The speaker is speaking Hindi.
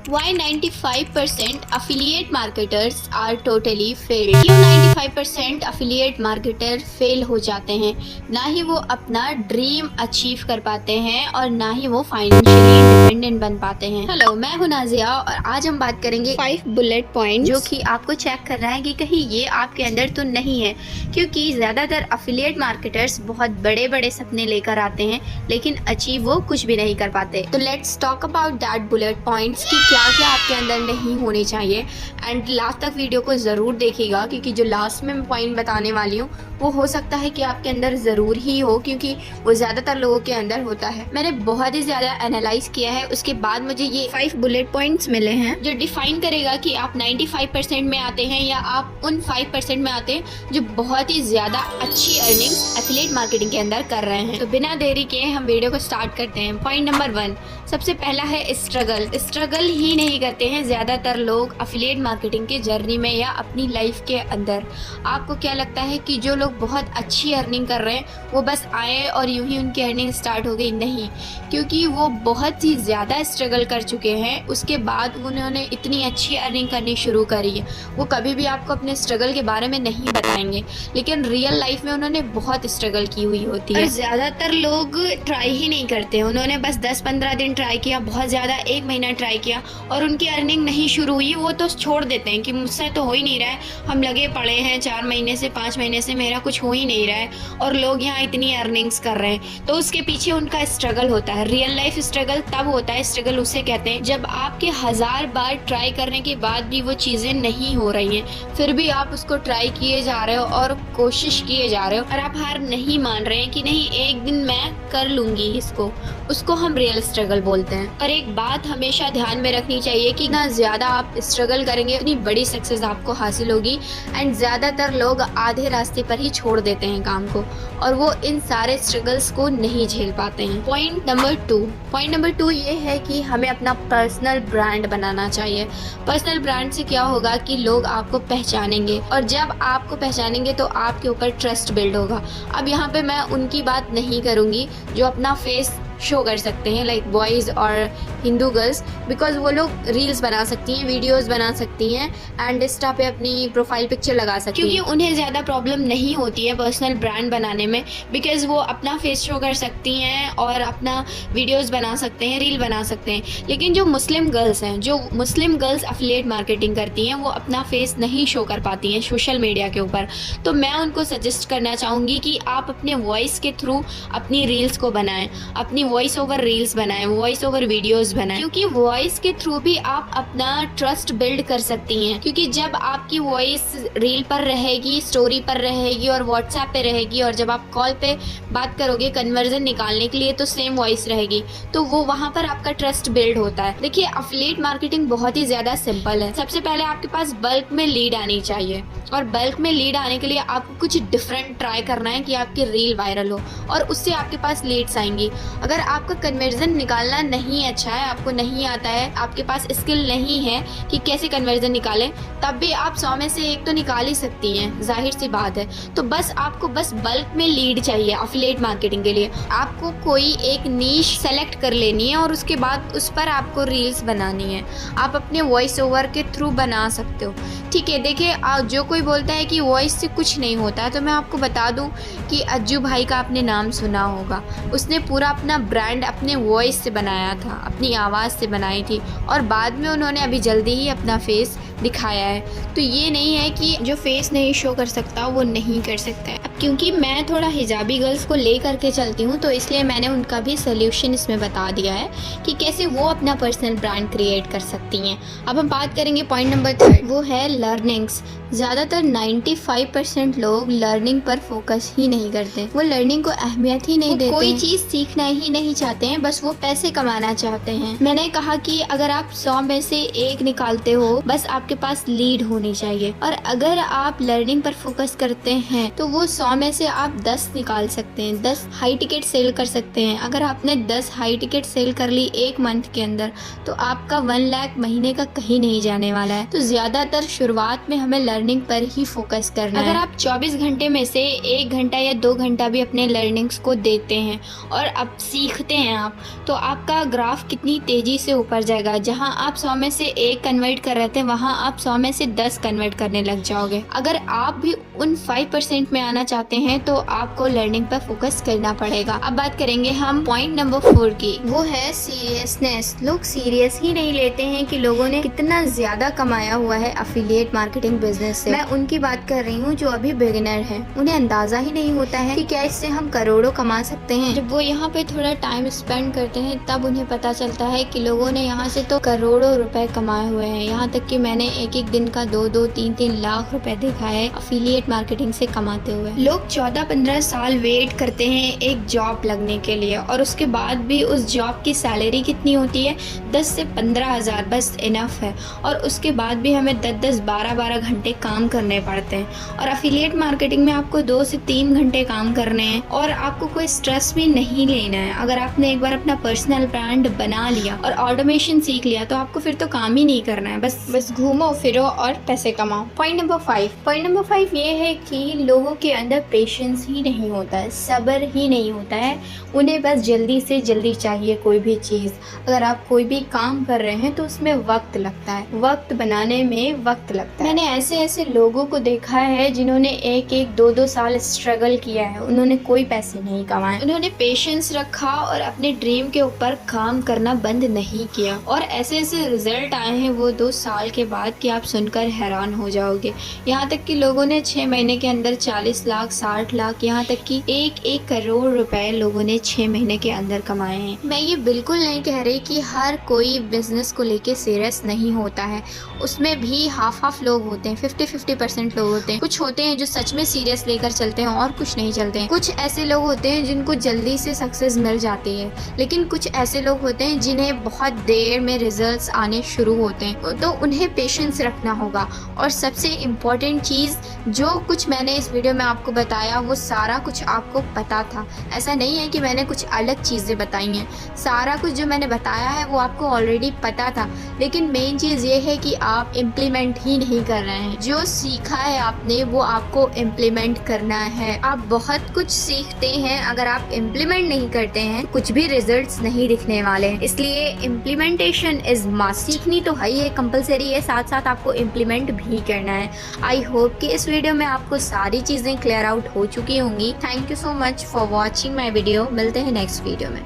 Why 95% affiliate marketers are totally failed? क्यों 95% affiliate marketer फेल हो जाते हैं? ना ही वो अपना ड्रीम अचीव कर पाते हैं और ना ही वो फाइनेंशियली इंडिपेंडेंट बन पाते हैं। हेलो, मैं हूं नाजिया और आज हम बात करेंगे 5 बुलेट पॉइंट जो कि आपको चेक करना है कि कहीं ये आपके अंदर तो नहीं है, क्योंकि ज्यादातर affiliate marketers बहुत बड़े बड़े सपने लेकर आते हैं लेकिन अचीव वो कुछ भी नहीं कर पाते। तो let's talk about that bullet points की क्या क्या आपके अंदर नहीं होने चाहिए। एंड लास्ट तक वीडियो को ज़रूर देखिएगा क्योंकि जो लास्ट में मैं पॉइंट बताने वाली हूँ वो हो सकता है कि आपके अंदर ज़रूर ही हो, क्योंकि वो ज़्यादातर लोगों के अंदर होता है। मैंने बहुत ही ज़्यादा एनालाइज किया है, उसके बाद मुझे ये 5 बुलेट पॉइंट्स मिले हैं जो डिफाइन करेगा कि आप 95% में आते हैं या आप उन 5% में आते हैं जो बहुत ही ज़्यादा अच्छी अर्निंग्स एफिलिएट मार्केटिंग के अंदर कर रहे हैं। तो बिना देरी के हम वीडियो को स्टार्ट करते हैं। पॉइंट नंबर 1, सबसे पहला है स्ट्रगल ही नहीं करते हैं ज़्यादातर लोग एफिलिएट मार्केटिंग के जर्नी में या अपनी लाइफ के अंदर। आपको क्या लगता है कि जो लोग बहुत अच्छी अर्निंग कर रहे हैं वो बस आए और यूं ही उनकी अर्निंग स्टार्ट हो गई? नहीं, क्योंकि वो बहुत ही ज़्यादा स्ट्रगल कर चुके हैं, उसके बाद उन्होंने इतनी अच्छी अर्निंग करनी शुरू करी है। वो कभी भी आपको अपने स्ट्रगल के बारे में नहीं बताएंगे, लेकिन रियल लाइफ में उन्होंने बहुत स्ट्रगल की हुई होती है। ज़्यादातर लोग ट्राई ही नहीं करते, उन्होंने बस 10-15 दिन ट्राई किया, बहुत ज़्यादा 1 महीना ट्राई किया और उनकी अर्निंग नहीं शुरू हुई, वो तो छोड़ देते हैं कि मुझसे तो हो ही नहीं रहा है, हम लगे पड़े हैं 4 महीने से 5 महीने से, मेरा कुछ हो ही नहीं रहा है और लोग यहाँ इतनी अर्निंग्स कर रहे हैं। तो उसके पीछे उनका स्ट्रगल होता है। रियल लाइफ स्ट्रगल तब होता है, स्ट्रगल उसे कहते हैं जब आपके 1000 बार ट्राई करने के बाद भी वो चीज़ें नहीं हो रही हैं, फिर भी आप उसको ट्राई किए जा रहे हो और कोशिश किए जा रहे हो और आप हार नहीं मान रहे हैं कि नहीं एक दिन मैं कर लूँगी इसको, उसको हम रियल स्ट्रगल बोलते हैं। और एक बात हमेशा ध्यान में रखनी चाहिए कि ना ज़्यादा आप स्ट्रगल करेंगे उतनी बड़ी सक्सेस आपको हासिल होगी। एंड ज़्यादातर लोग आधे रास्ते पर ही छोड़ देते हैं काम को और वो इन सारे स्ट्रगल्स को नहीं झेल पाते हैं। पॉइंट नंबर 2 ये है कि हमें अपना पर्सनल ब्रांड बनाना चाहिए। पर्सनल ब्रांड से क्या होगा कि लोग आपको पहचानेंगे और जब आपको पहचानेंगे तो आपके ऊपर ट्रस्ट बिल्ड होगा। अब यहाँ पे मैं उनकी बात नहीं करूँगी जो अपना फेस शो कर सकते हैं, लाइक बॉयज़ और हिंदू गर्ल्स, बिकॉज वो लोग रील्स बना सकती हैं, वीडियोस बना सकती हैं एंड इंस्टा पे अपनी प्रोफाइल पिक्चर लगा सकती हैं, क्योंकि उन्हें ज़्यादा प्रॉब्लम नहीं होती है पर्सनल ब्रांड बनाने में, बिकॉज वो अपना फेस शो कर सकती हैं और अपना वीडियोस बना सकते हैं, रील बना सकते हैं। लेकिन जो मुस्लिम गर्ल्स हैं, जो मुस्लिम गर्ल्स एफिलिएट मार्केटिंग करती हैं, वो अपना फेस नहीं शो कर पाती हैं सोशल मीडिया के ऊपर। तो मैं उनको सजेस्ट करना चाहूँगी कि आप अपने वॉइस के थ्रू अपनी रील्स को बनाएं, अपनी वॉइस ओवर रील्स बनाएं, वॉइस ओवर वीडियोस बनाएं, क्योंकि वॉइस के थ्रू भी आप अपना ट्रस्ट बिल्ड कर सकती हैं। क्योंकि जब आपकी वॉइस रील पर रहेगी, स्टोरी पर रहेगी और व्हाट्सएप पे रहेगी और जब आप कॉल पे बात करोगे कन्वर्जन निकालने के लिए तो सेम वॉइस रहेगी, तो वो वहाँ पर आपका ट्रस्ट बिल्ड होता है। देखिए, एफिलिएट मार्केटिंग बहुत ही ज़्यादा सिंपल है। सबसे पहले आपके पास बल्क में लीड आनी चाहिए और बल्क में लीड आने के लिए आपको कुछ डिफरेंट ट्राई करना है कि आपकी रील वायरल हो और उससे आपके पास लीड्स आएंगी। अगर आपका कन्वर्जन निकालना नहीं अच्छा है, आपको नहीं आता है, आपके पास स्किल नहीं है कि कैसे कन्वर्जन निकालें, तब भी आप 100 में से 1 तो निकाल ही सकती हैं, जाहिर सी बात है। तो बस आपको बस बल्क में लीड चाहिए एफिलिएट मार्केटिंग के लिए। आपको कोई एक नीश सेलेक्ट कर लेनी है और उसके बाद उस पर आपको रील्स बनानी है। आप अपने वॉइस ओवर के थ्रू बना सकते हो, ठीक है। देखिए, जो कोई बोलता है कि वॉइस से कुछ नहीं होता है, तो मैं आपको बता दूं कि अज्जू भाई का आपने नाम सुना होगा। उसने पूरा अपना ब्रांड अपने वॉइस से बनाया था, अपनी आवाज़ से बनाई थी और बाद में उन्होंने अभी जल्दी ही अपना फेस दिखाया है। तो ये नहीं है कि जो फेस नहीं शो कर सकता वो नहीं कर सकता है। अब क्योंकि मैं थोड़ा हिजाबी गर्ल्स को ले करके चलती हूँ तो इसलिए मैंने उनका भी सोल्यूशन इसमें बता दिया है कि कैसे वो अपना पर्सनल ब्रांड क्रिएट कर सकती हैं। अब हम बात करेंगे पॉइंट नंबर 3, वो है लर्निंग्स। ज़्यादातर 95% लोग लर्निंग पर फोकस ही नहीं करते, वो लर्निंग को अहमियत ही नहीं देते, कोई चीज़ सीखना ही नहीं चाहते हैं, बस वो पैसे कमाना चाहते हैं। मैंने कहा कि अगर आप 100 में से 1 निकालते हो, बस आप आपके पास लीड होनी चाहिए। और अगर आप लर्निंग पर फोकस करते हैं तो वो 100 में से आप 10 निकाल सकते हैं, 10 हाई टिकट सेल कर सकते हैं। अगर आपने 10 हाई टिकट सेल कर ली एक मंथ के अंदर तो आपका 1 लाख महीने का कहीं नहीं जाने वाला है। तो ज्यादातर शुरुआत में हमें लर्निंग पर ही फोकस करना है। अगर आप 24 घंटे में से 1 घंटा या 2 घंटा भी अपने लर्निंग्स को देते हैं और अब सीखते हैं आप, तो आपका ग्राफ कितनी तेजी से ऊपर जाएगा। जहां आप 100 में से 1 कन्वर्ट कर रहे थे वहां आप 100 में से 10 कन्वर्ट करने लग जाओगे। अगर आप भी उन 5% में आना चाहते हैं तो आपको लर्निंग पर फोकस करना पड़ेगा। अब बात करेंगे हम पॉइंट नंबर 4 की, वो है सीरियसनेस। लोग सीरियस ही नहीं लेते हैं कि लोगों ने कितना ज्यादा कमाया हुआ है एफिलिएट मार्केटिंग बिजनेस से। मैं उनकी बात कर रही हूँ जो अभी बिगिनर हैं। उन्हें अंदाजा ही नहीं होता है कि क्या इससे हम करोड़ों कमा सकते हैं। जब वो यहाँ पे थोड़ा टाइम स्पेंड करते हैं तब उन्हें पता चलता है कि लोगों ने यहाँ से तो करोड़ों रुपए कमाए हुए हैं। यहाँ तक कि मैंने एक एक दिन का 2-2, 3-3 लाख रुपए देखा है एफिलिएट मार्केटिंग से कमाते हुए। लोग 14-15 साल वेट करते हैं एक जॉब लगने के लिए और उसके बाद भी उस जॉब की सैलरी कितनी होती है, 10 से 15 हजार बस इनफ है। और उसके बाद भी हमें 10-10, 12-12 घंटे काम करने पड़ते हैं। और एफिलिएट मार्केटिंग में आपको 2 से 3 घंटे काम करने हैं और आपको कोई स्ट्रेस भी नहीं लेना है। अगर आपने एक बार अपना पर्सनल ब्रांड बना लिया और ऑटोमेशन सीख लिया तो आपको फिर तो काम ही नहीं करना है, बस घूमो फिरो और पैसे कमाओ। पॉइंट नंबर 5 ये है कि लोगों के अंदर पेशेंस ही नहीं होता है, सब्र ही नहीं होता है। उन्हें बस जल्दी से जल्दी चाहिए कोई भी चीज़। अगर आप कोई भी काम कर रहे हैं तो उसमें वक्त लगता है, वक्त बनाने में वक्त लगता है। मैंने ऐसे लोगों को देखा है जिन्होंने 1-1, 2-2 साल स्ट्रगल किया है, उन्होंने कोई पैसे नहीं कमाए। उन्होंने पेशेंस रखा और अपने ड्रीम के ऊपर काम करना बंद नहीं किया और ऐसे रिजल्ट आए हैं वो 2 साल के बाद कि आप सुनकर हैरान हो जाओगे। यहाँ तक कि लोगों ने 6 महीने के अंदर 40 लाख, 60 लाख, यहाँ तक कि 1-1 करोड़ रुपए लोगों ने 6 महीने के अंदर कमाए हैं। मैं ये बिल्कुल नहीं कह रही कि हर कोई बिजनेस को लेके सीरियस नहीं होता है, उसमें भी हाफ लोग होते हैं, 50-50% लोग होते हैं। कुछ होते हैं जो सच में सीरियस लेकर चलते हैं और कुछ नहीं चलते हैं। कुछ ऐसे लोग होते हैं जिनको जल्दी से सक्सेस मिल जाती है, लेकिन कुछ ऐसे लोग होते हैं जिन्हें बहुत देर में रिजल्ट्स आने शुरू होते हैं। तो उन्हें पेशेंस रखना होगा। और सबसे इम्पोर्टेंट चीज़, जो कुछ मैंने इस वीडियो में आपको बताया वो सारा कुछ आपको पता था। ऐसा नहीं है कि मैंने कुछ अलग चीज़ें बताई हैं, सारा कुछ जो मैंने बताया है वो आपको ऑलरेडी पता था। लेकिन मेन चीज़ ये है कि आप इम्प्लीमेंट ही नहीं कर रहे हैं। जो सीखा है आपने वो आपको इम्प्लीमेंट करना है। आप बहुत कुछ सीखते हैं, अगर आप इम्प्लीमेंट नहीं करते हैं कुछ भी रिजल्ट्स नहीं दिखने वाले हैं। इसलिए इम्प्लीमेंटेशन इज मस्ट। सीखनी तो है ही है, कंपलसरी है, साथ साथ आपको इम्प्लीमेंट भी करना है। आई होप कि इस वीडियो में आपको सारी चीज़ें क्लियर आउट हो चुकी होंगी। Thank you so much for watching my video. मिलते हैं नेक्स्ट वीडियो में।